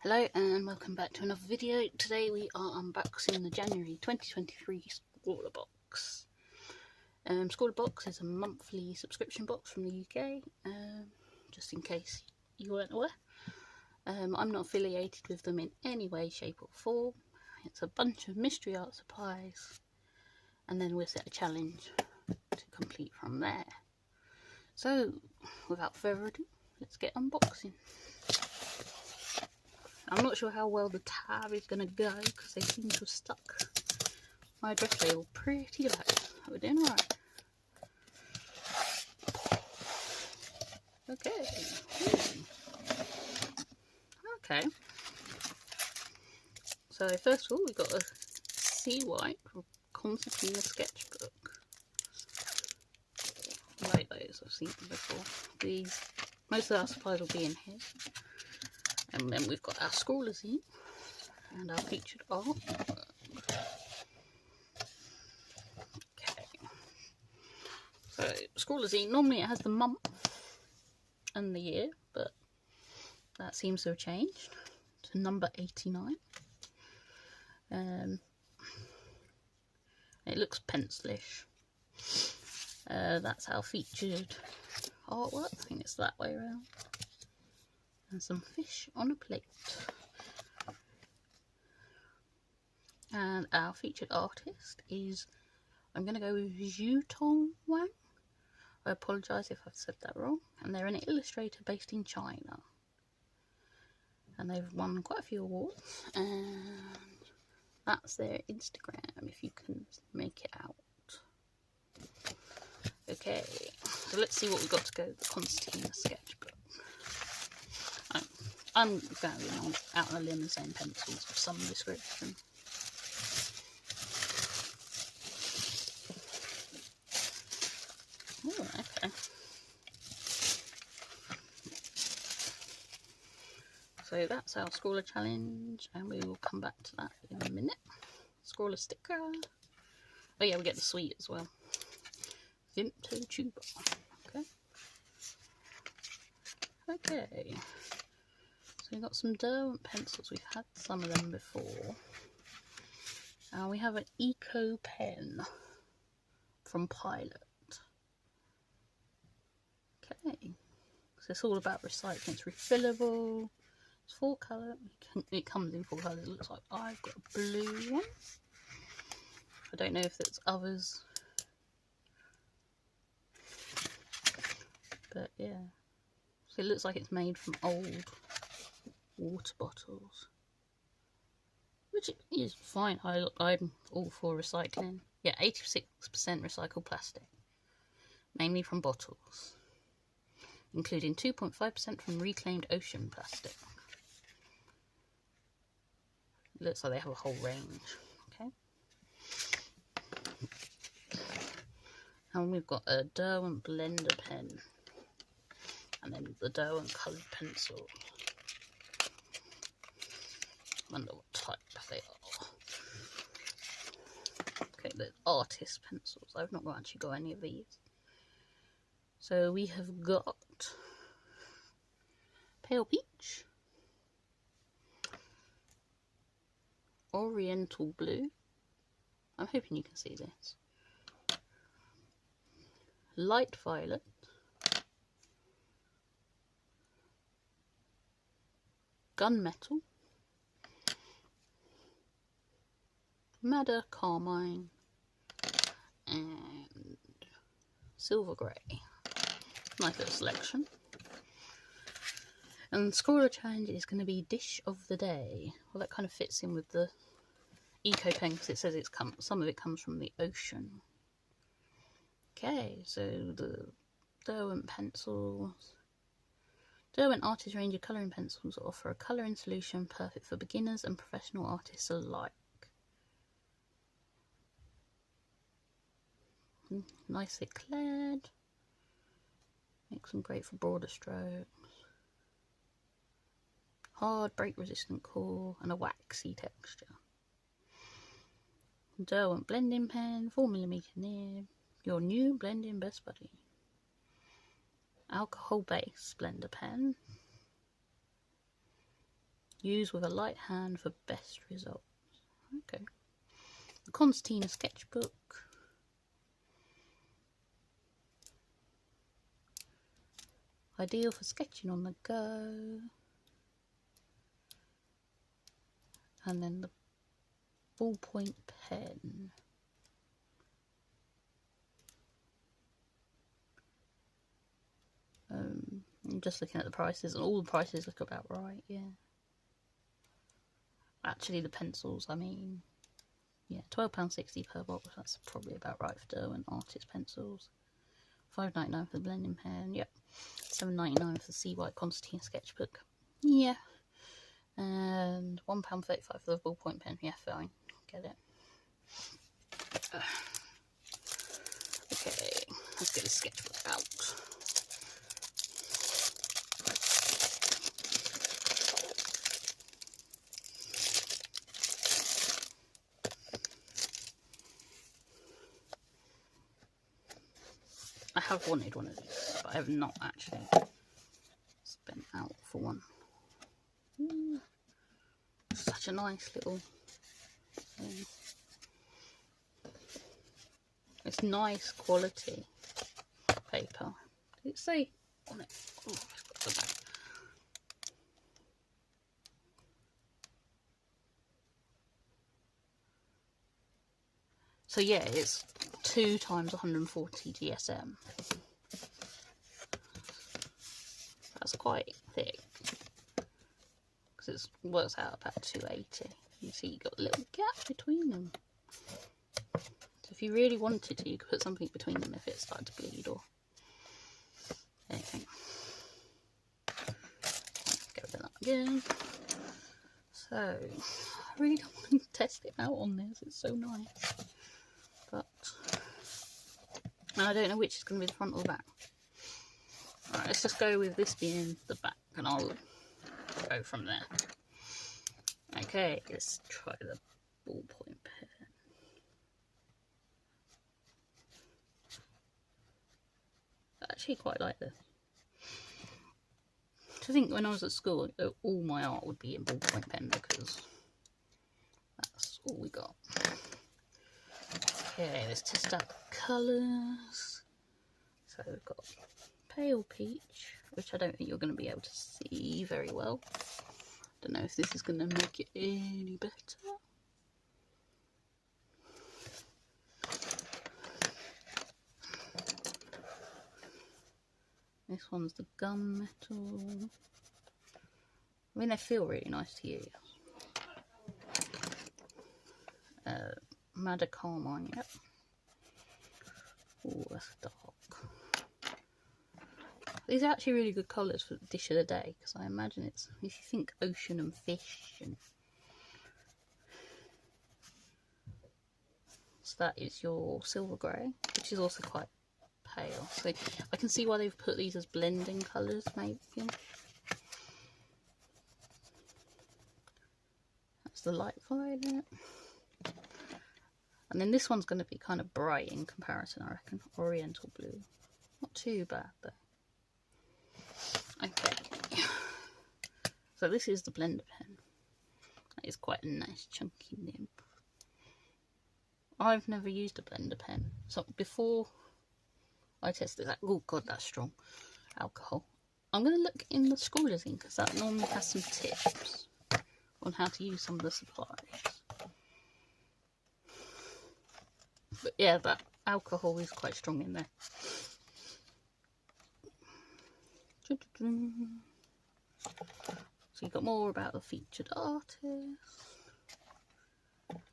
Hello and welcome back to another video. Today we are unboxing the January 2023 Scrawlrbox. Scrawlrbox is a monthly subscription box from the UK, just in case you weren't aware. I'm not affiliated with them in any way, shape or form. It's a bunch of mystery art supplies and then we'll set a challenge to complete from there. So without further ado, let's get unboxing. I'm not sure how well the tab is going to go because they seem to have stuck my address label pretty low. We're doing alright. Okay. Okay. So first of all, we've got a sea wipe from Concertina sketchbook. I like those, I've seen them before. Most of our supplies will be in here. And then we've got our Scrawlrbox and our featured art. Okay. So Scrawlrbox, normally it has the month and the year, but that seems to have changed to number 89. It looks pencilish. That's our featured artwork. I think it's that way around. And some fish on a plate. And our featured artist is, I'm going to go with Zhutong Wang. I apologise if I've said that wrong. And they're an illustrator based in China. And they've won quite a few awards. And that's their Instagram, if you can make it out. Okay, so let's see what we've got to go with the Concertina sketchbook. I'm going out on a limb and saying pencils of some description. Oh, okay. So that's our Scrawler challenge, and we will come back to that in a minute. Scrawler sticker. Oh yeah, we get the sweet as well. Vimto tuber. Okay. Okay. So we've got some Derwent pencils. We've had some of them before. We have an Eco pen from Pilot. Okay. So it's all about recycling. It's refillable. It's 4 colour. It comes in 4 colours. It looks like I've got a blue one. I don't know if there's others. But yeah. So it looks like it's made from old water bottles, which is fine. I'm all for recycling. Yeah, 86% recycled plastic, mainly from bottles, including 2.5% from reclaimed ocean plastic. It looks like they have a whole range. Okay, and we've got a Derwent blender pen, and then the Derwent coloured pencil. I wonder what type they are. Okay, the artist pencils. I've not actually got any of these. So we have got Pale Peach, Oriental Blue. I'm hoping you can see this. Light Violet, Gunmetal, Madder Carmine, and Silver Grey. Nice little selection. And the Scrawler challenge is going to be Dish of the Day. Well, that kind of fits in with the Eco pen because it says some of it comes from the ocean. Okay, so the Derwent pencils. Derwent Artist range of colouring pencils offer a colouring solution perfect for beginners and professional artists alike. Nicely clad. Makes them great for broader strokes. Hard, break resistant core and a waxy texture. Derwent blending pen, 4mm nib. Your new blending best buddy. Alcohol based blender pen. Use with a light hand for best results. Okay. The Concertina sketchbook. Ideal for sketching on the go. And then the ballpoint pen. I'm just looking at the prices, and all the prices look about right, yeah. Actually, the pencils, I mean, yeah, £12.60 per box, that's probably about right for Derwent Artist pencils. £5.99 for the blending pen, yep. £7.99 for the Sea White Concertina sketchbook, yeah. And £1.35 for the ballpoint pen, yeah, fine, get it. Okay, let's get the sketchbook out. I have wanted one of these, but I have not actually spent out for one. Ooh, such a nice little thing. It's nice quality paper. Did it say on it? Oh, I've got the back. So yeah, it's 2 times 140 DSM. That's quite thick because it works out about 280. You see, you got a little gap between them. So if you really wanted to, you could put something between them if it started to bleed or anything. Get rid of that again. So I really don't want to test it out on this. It's so nice. But I don't know which is going to be the front or the back. Alright, let's just go with this being the back and I'll go from there. Okay, let's try the ballpoint pen. I actually quite like this. I think when I was at school, all my art would be in ballpoint pen because that's all we got. Okay, let's test out the colours. So we've got pale peach, which I don't think you're going to be able to see very well. Don't know if this is going to make it any better. This one's the gunmetal. I mean, they feel really nice to use. Madder Carmine, yep. Oh, that's dark. These are actually really good colours for the dish of the day, because I imagine it's, if you think ocean and fish, and so that is your silver grey, which is also quite pale. So I can see why they've put these as blending colours, maybe. That's the light violet. And then this one's going to be kind of bright in comparison, I reckon. Oriental blue. Not too bad, though. Okay. So this is the blender pen. That is quite a nice chunky nib. I've never used a blender pen. So before I tested that, oh god, that's strong. Alcohol. I'm going to look in the Scrawlrbox because that normally has some tips on how to use some of the supplies. But yeah, that alcohol is quite strong in there. So you've got more about the featured artist.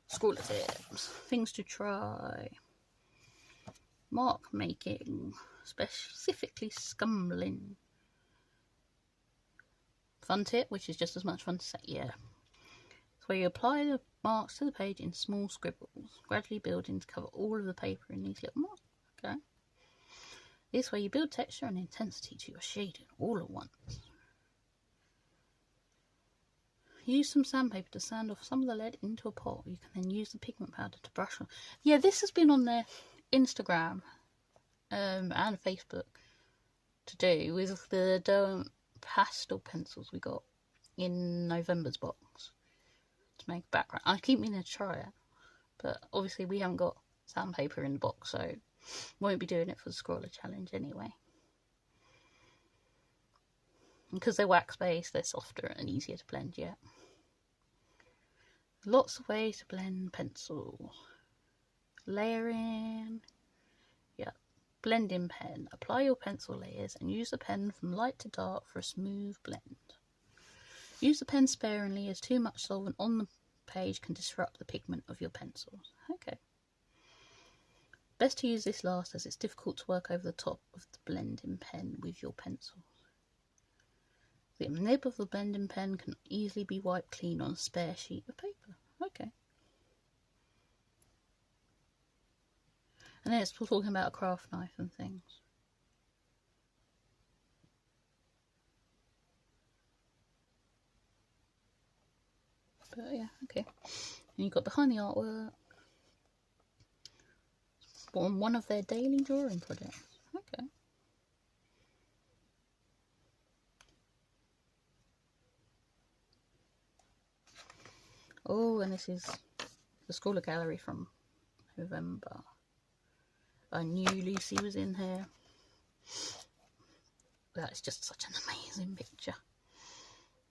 Scrawler tips. Things to try. Mark making. Specifically scumbling. Fun tip, which is just as much fun to say, yeah. It's where you apply the marks to the page in small scribbles, gradually building to cover all of the paper in these little marks. Okay. This way you build texture and intensity to your shading all at once. Use some sandpaper to sand off some of the lead into a pot. You can then use the pigment powder to brush on. Yeah, this has been on their Instagram and Facebook to do with the Derwent pastel pencils we got. in November's box to make a background. I keep meaning to try it, but obviously we haven't got sandpaper in the box, so won't be doing it for the Scrawler challenge anyway. And because they're wax based, they're softer and easier to blend yet. Lots of ways to blend pencil. Layering. Yep. Blending pen. Apply your pencil layers and use the pen from light to dark for a smooth blend. Use the pen sparingly, as too much solvent on the page can disrupt the pigment of your pencils. Okay. Best to use this last, as it's difficult to work over the top of the blending pen with your pencils. The nib of the blending pen can easily be wiped clean on a spare sheet of paper. Okay. And then it's talking about a craft knife and things. But yeah, okay. And you've got behind the artwork on one of their daily drawing projects. Okay. Oh, and this is the Scrawler Gallery from November. I knew Lucy was in here. That is just such an amazing picture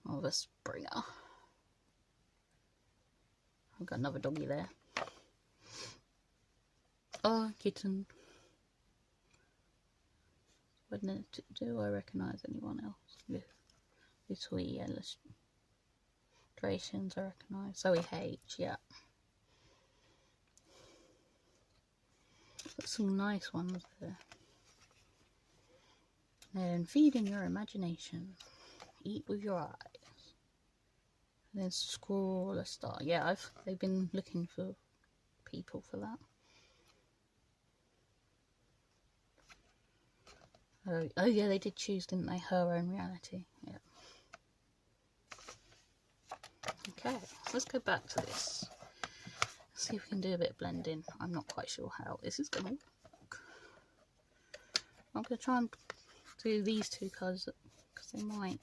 of a Springer. I've got another doggy there. Oh, kitten. Do I recognise anyone else with little illustrations? I recognise Zoe H. Yeah. Got some nice ones there. Then feeding your imagination. Eat with your eyes. And then Scrawler Star. Yeah, they've been looking for people for that. Oh yeah, they did choose, didn't they? Her Own Reality. Yeah. Okay, so let's go back to this. See if we can do a bit of blending. I'm not quite sure how this is going to work. I'm going to try and do these two colours because they might.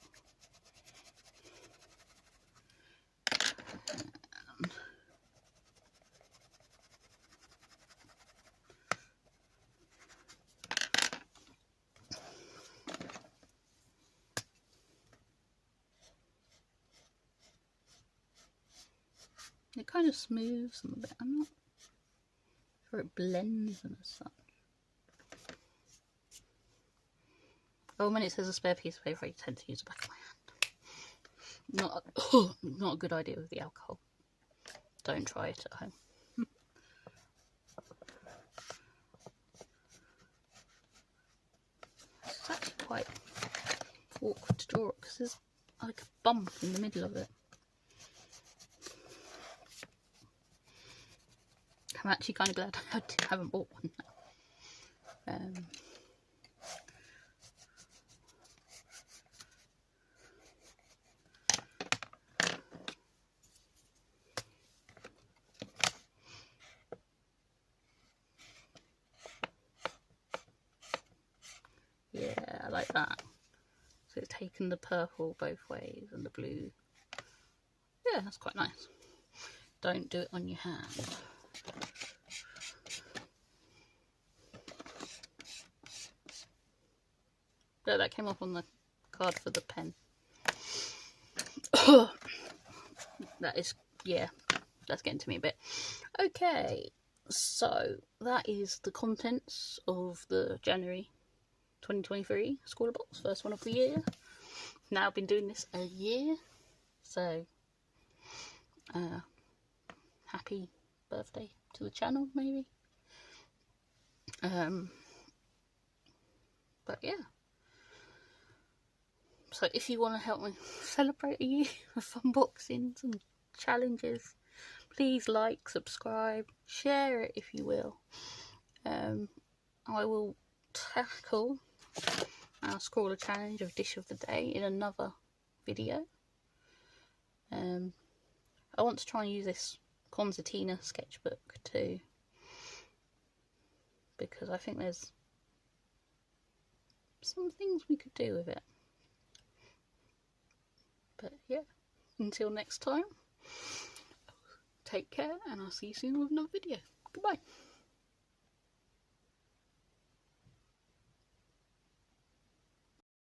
It kind of smooths them a bit. I'm not sure it blends them as such. Oh, when it says a spare piece of paper, I tend to use the back of my hand. Not a good idea with the alcohol. Don't try it at home. It's actually quite awkward to draw it because there's like a bump in the middle of it. I'm actually kind of glad I haven't bought one now. Yeah, I like that. So it's taken the purple both ways and the blue. Yeah, that's quite nice. Don't do it on your hand. No, that came off on the card for the pen. That is, yeah, that's getting to me a bit. Okay, so that is the contents of the January 2023 Scrawlrbox, first one of the year. Now I've been doing this a year, so happy birthday to the channel, maybe. But yeah. So if you want to help me celebrate a year of unboxings and challenges, please like, subscribe, share it if you will. I will tackle our Scrawler challenge of Dish of the Day in another video. I want to try and use this concertina sketchbook too, because I think there's some things we could do with it. But yeah, until next time, take care, and I'll see you soon with another video. Goodbye.